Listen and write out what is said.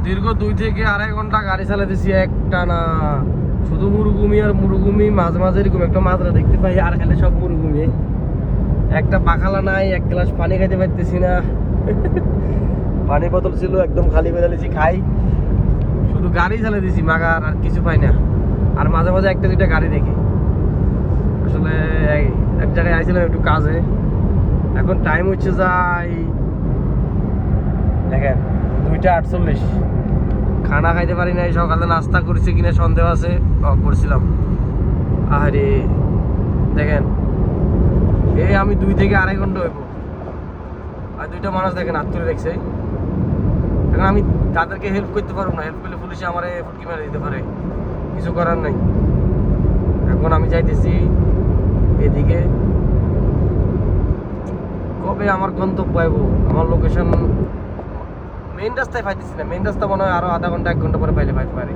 দীর্ঘ 2 থেকে 2.5 ঘন্টা গাড়ি চালাতেছি একটা না, শুধু মরুভূমি আর মরুভূমি, মাঝে মাঝে এরকম একটা মাত্রা দেখতে পাই আর এখানে সব মরুভূমি। একটা পাখালা নাই, এক গ্লাস পানি খাইতে পারতেছি না। পানি বোতল ছিল একদম খালি করে দিয়েছি, খাই শুধু গাড়ি চালাতেছি, মাগার আর কিছু পাই না। আর মাঝে মাঝে একটা দুইটা গাড়ি দেখি। আসলে এক জায়গায় আইছিলাম একটু কাজে, এখন টাইম হচ্ছে যাই দেখেন 2:48। খানা খাইতে পারি নাই, সকালে নাস্তা করেছি কিনা সন্দেহ আছে, করছিলাম। আরে দেখেন এই আমি 2 থেকে 2.5 ঘন্টা হইব, আর দুইটা মানুষ দেখেন হাত তুলে রেখেছে। এখন আমি তাদেরকে হেল্প করতে পারবো না, হেল্প করলে পুলিশে আমার ফুটকি মেরে দিতে পারে, কিছু করার নাই। এখন আমি যাইতেছি এদিকে, কবে আমার গন্তব্য পাইব, আমার লোকেশন মেইন রাস্তায় পাইতেছি না। মেইন রাস্তা মনে হয় আরো আধা ঘন্টা 1 ঘন্টা পরে পাইলে পাইতে পারে।